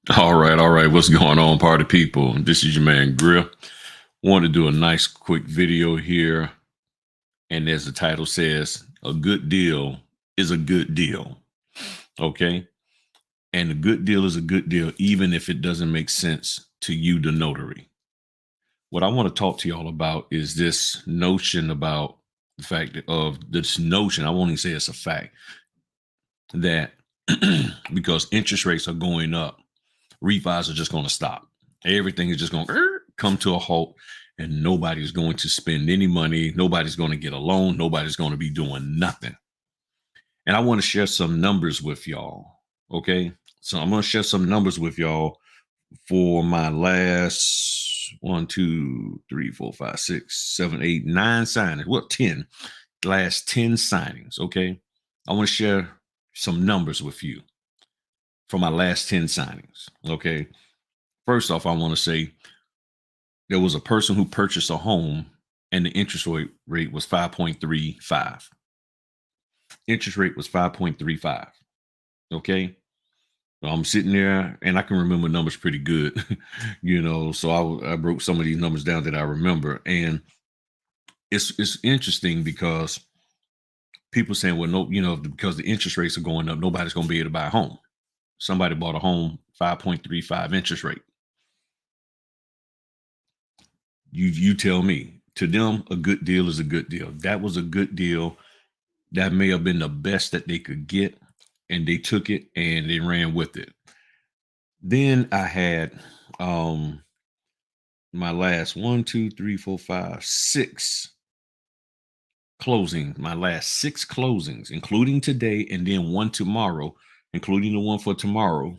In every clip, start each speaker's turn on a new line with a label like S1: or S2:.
S1: All right. What's going on, party people? This is your man Grill. Want to do a nice quick video here. And as the title says, a good deal is a good deal. Okay. And a good deal is a good deal, even if it doesn't make sense to you, the notary. What I want to talk to y'all about is this notion about the fact of this notion. I won't even say it's a fact that because interest rates are going up, refis are just going to stop. Everything is just going to come to a halt, and nobody's going to spend any money. Nobody's going to get a loan. Nobody's going to be doing nothing. And I want to share some numbers with y'all. Okay. So I'm going to share some numbers with y'all for my last 9 signings. Well, 10, last 10 signings. Okay. I want to share some numbers with you for my last 10 signings. Okay. First off, I want to say there was a person who purchased a home and the interest rate was 5.35. Interest rate was 5.35. Okay. So I'm sitting there and I can remember numbers pretty good, So I broke some of these numbers down that I remember. And it's interesting because people saying, well, no, because the interest rates are going up, nobody's going to be able to buy a home. Somebody bought a home, 5.35 interest rate. You tell me. To them, a good deal is a good deal. That was a good deal. That may have been the best that they could get, and they took it and they ran with it. Then I had my last 6 closings, my last 6 closings, including today and then one tomorrow, including the one for tomorrow.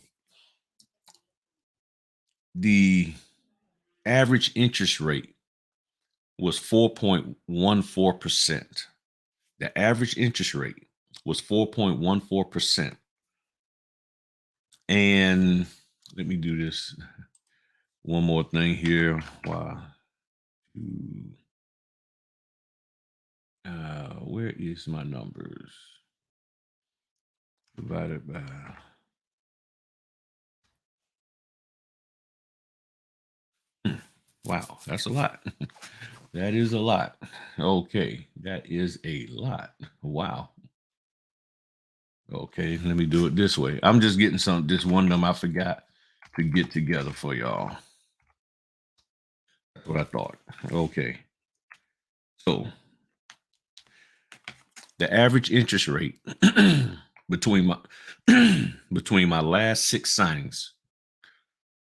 S1: The average interest rate was 4.14%. The average interest rate was 4.14%. And let me do this one more thing here. Wow. Where is my numbers? Divided by. Wow, that's a lot. That is a lot. Okay, that is a lot. Wow. Okay, let me do it this way. I'm just getting this one number I forgot to get together for y'all. That's what I thought. Okay. So the average interest rate between my between my last 6 signings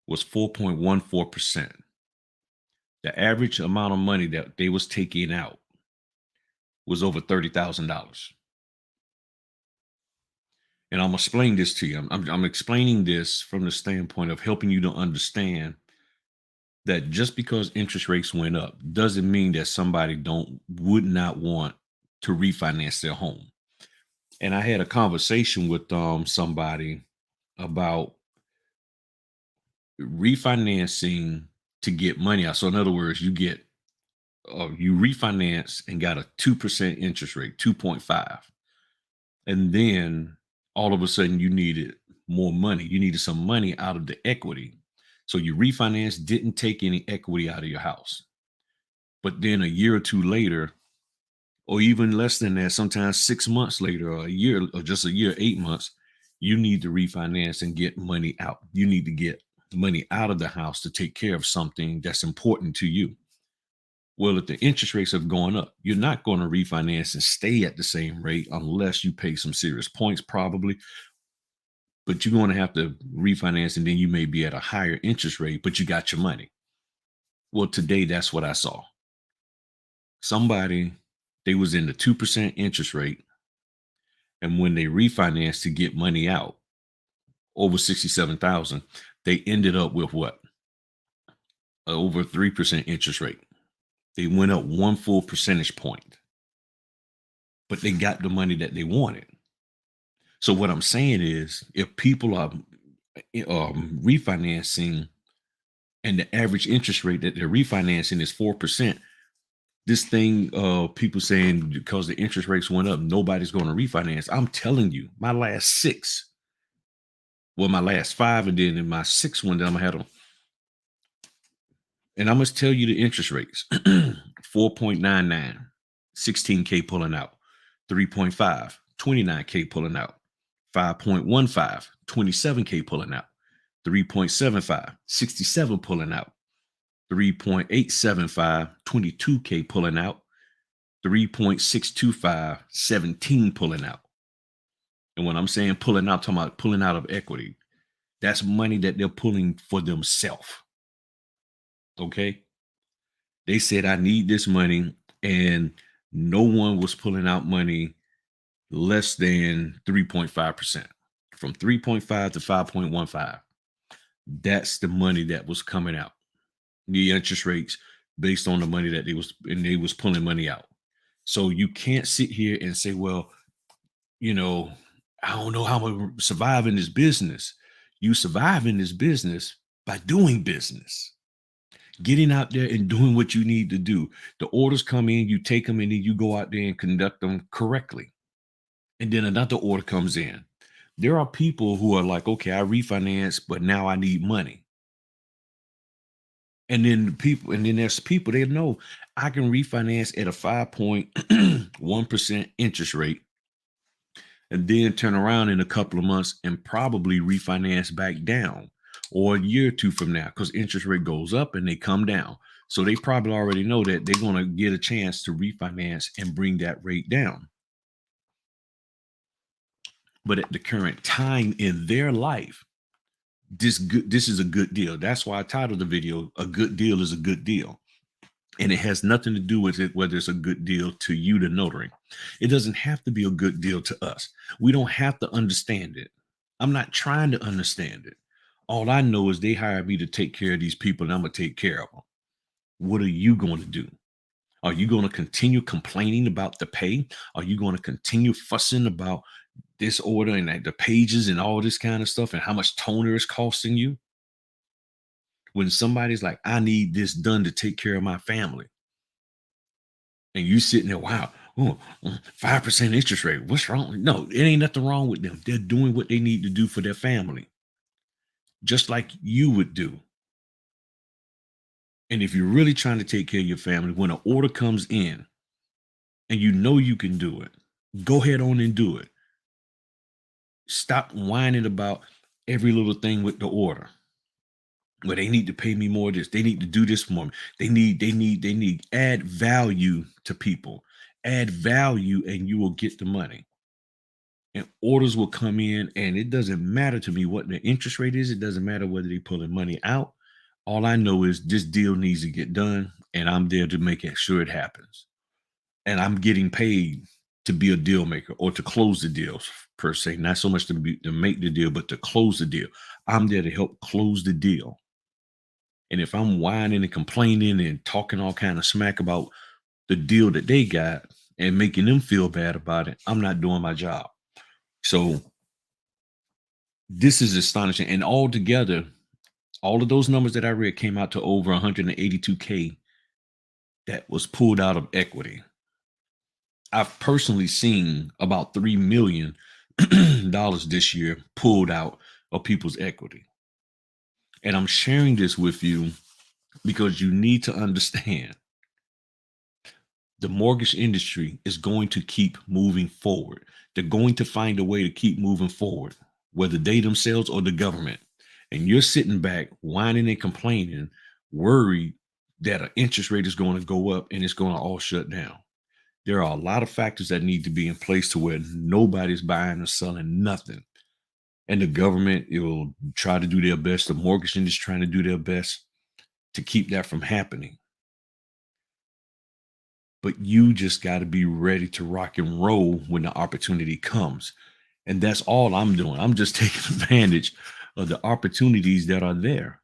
S1: was 4.14%. The average amount of money that they was taking out was over $30,000. And I'm explaining this to you. I'm explaining this from the standpoint of helping you to understand that just because interest rates went up doesn't mean that somebody would not want to refinance their home. And I had a conversation with somebody about refinancing to get money out. So in other words, you refinance and got a 2% interest rate, 2.5. And then all of a sudden you needed more money. You needed some money out of the equity. So you refinance, didn't take any equity out of your house. But then a year or two later, or even less than that, sometimes 6 months later, or a year, or just a year, 8 months, you need to refinance and get money out. You need to get money out of the house to take care of something that's important to you. Well, if the interest rates have gone up, you're not going to refinance and stay at the same rate unless you pay some serious points, probably. But you're going to have to refinance, and then you may be at a higher interest rate, but you got your money. Well, today, that's what I saw. Somebody, they was in the 2% interest rate, and when they refinanced to get money out, over 67,000, they ended up with what? Over 3% interest rate. They went up 1 full percentage point, but they got the money that they wanted. So what I'm saying is, if people are refinancing and the average interest rate that they're refinancing is 4%, this thing of people saying because the interest rates went up, nobody's going to refinance. I'm telling you, my last 6 well, my last 5, and then in my 6th one that I'm gonna have them. And I must tell you the interest rates. 4.99, 16K pulling out. 3.5, 29K pulling out. 5.15, 27K pulling out. 3.75, 67 pulling out. 3.875, 22K pulling out. 3.625, 17 pulling out. And when I'm saying pulling out, I'm talking about pulling out of equity. That's money that they're pulling for themselves. Okay. They said, I need this money. And no one was pulling out money less than 3.5%. From 3.5 to 5.15. That's the money that was coming out. The interest rates based on the money that they was pulling money out. So you can't sit here and say, well, I don't know how I'm gonna survive in this business. You survive in this business by doing business, getting out there and doing what you need to do. The orders come in, you take them, and then you go out there and conduct them correctly. And then another order comes in. There are people who are like, okay, I refinance, but now I need money. And then there's people they know I can refinance at a 5.1% interest rate and then turn around in a couple of months and probably refinance back down, or a year or two from now, because interest rate goes up and they come down. So they probably already know that they're going to get a chance to refinance and bring that rate down. But at the current time in their life, this is a good deal. That's why I titled the video, A Good Deal is a Good Deal. And it has nothing to do with it, whether it's a good deal to you, the notary. It doesn't have to be a good deal to us. We don't have to understand it. I'm not trying to understand it. All I know is they hired me to take care of these people, and I'm going to take care of them. What are you going to do? Are you going to continue complaining about the pay? Are you going to continue fussing about this order and the pages and all this kind of stuff and how much toner is costing you? When somebody's like, I need this done to take care of my family. And you sitting there, wow, 5% interest rate. What's wrong? No, it ain't nothing wrong with them. They're doing what they need to do for their family, just like you would do. And if you're really trying to take care of your family, when an order comes in and you know you can do it, go ahead on and do it. Stop whining about every little thing with the order. Well, they need to pay me more of this. They need to do this for me. They need add value to people. Add value and you will get the money. And orders will come in, and it doesn't matter to me what the interest rate is. It doesn't matter whether they're pulling money out. All I know is this deal needs to get done, and I'm there to make sure it happens. And I'm getting paid to be a deal maker or to close the deals per se, not so much to make the deal, but to close the deal. I'm there to help close the deal. And if I'm whining and complaining and talking all kind of smack about the deal that they got and making them feel bad about it, I'm not doing my job. So this is astonishing. And altogether, all of those numbers that I read came out to over 182K that was pulled out of equity. I've personally seen about $3 million this year pulled out of people's equity. And I'm sharing this with you because you need to understand the mortgage industry is going to keep moving forward. They're going to find a way to keep moving forward, whether they themselves or the government. And you're sitting back whining and complaining, worried that an interest rate is going to go up and it's going to all shut down. There are a lot of factors that need to be in place to where nobody's buying or selling nothing. And the government, it will try to do their best. The mortgage industry trying to do their best to keep that from happening. But you just got to be ready to rock and roll when the opportunity comes. And that's all I'm doing. I'm just taking advantage of the opportunities that are there.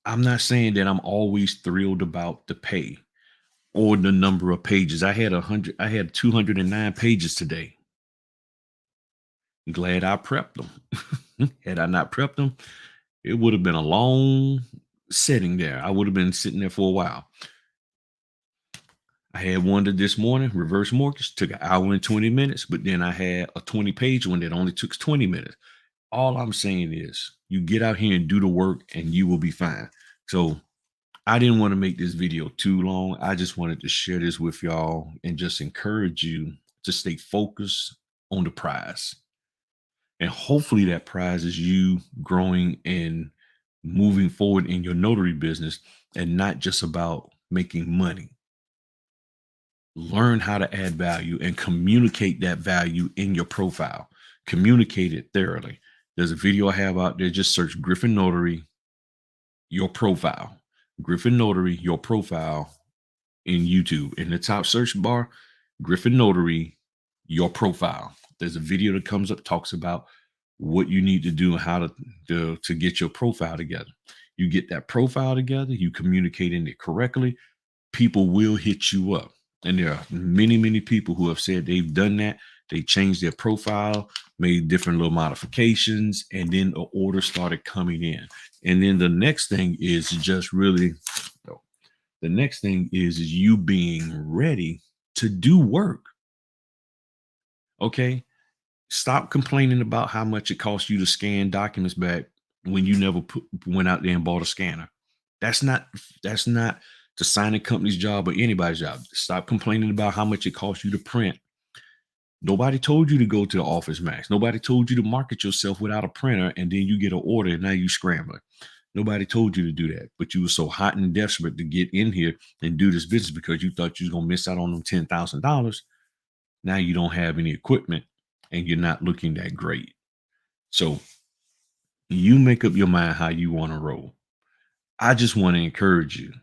S1: I'm not saying that I'm always thrilled about the pay or the number of pages. I had 209 pages today. Glad I prepped them. Had I not prepped them, it would have been a long sitting there. I would have been sitting there for a while. I had one this morning, reverse mortgage, took an hour and 20 minutes, but then I had a 20-page one that only took 20 minutes. All I'm saying is you get out here and do the work and you will be fine. So I didn't want to make this video too long. I just wanted to share this with y'all and just encourage you to stay focused on the prize. And hopefully that prize is you growing and moving forward in your notary business and not just about making money. Learn how to add value and communicate that value in your profile. Communicate it thoroughly. There's a video I have out there. Just search Griffin Notary, your profile. Griffin Notary, your profile in YouTube. In the top search bar, Griffin Notary, your profile. There's a video that comes up, talks about what you need to do and how to get your profile together. You get that profile together, you communicating it correctly, people will hit you up. And there are many, many people who have said they've done that. They changed their profile, made different little modifications, and then the order started coming in. And then the next thing is just really, the next thing is you being ready to do work. Okay. Stop complaining about how much it costs you to scan documents back when you never went out there and bought a scanner. That's not the signing company's job or anybody's job. Stop complaining about how much it costs you to print. Nobody told you to go to the Office Max. Nobody told you to market yourself without a printer and then you get an order and now you scrambling. Nobody told you to do that, but you were so hot and desperate to get in here and do this business because you thought you was gonna miss out on them $10,000. Now you don't have any equipment and you're not looking that great. So you make up your mind how you want to roll. I just want to encourage you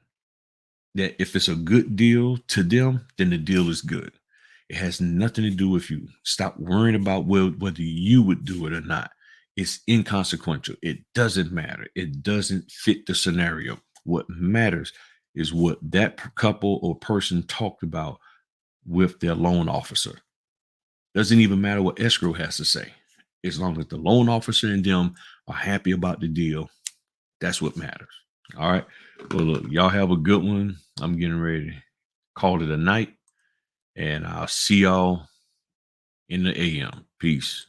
S1: that if it's a good deal to them, then the deal is good. It has nothing to do with you. Stop worrying about whether you would do it or not. It's inconsequential. It doesn't matter. It doesn't fit the scenario. What matters is what that couple or person talked about with their loan officer. Doesn't even matter what escrow has to say. As long as the loan officer and them are happy about the deal, that's what matters. All right. Well, look, y'all have a good one. I'm getting ready to call it a night, and I'll see y'all in the AM. Peace.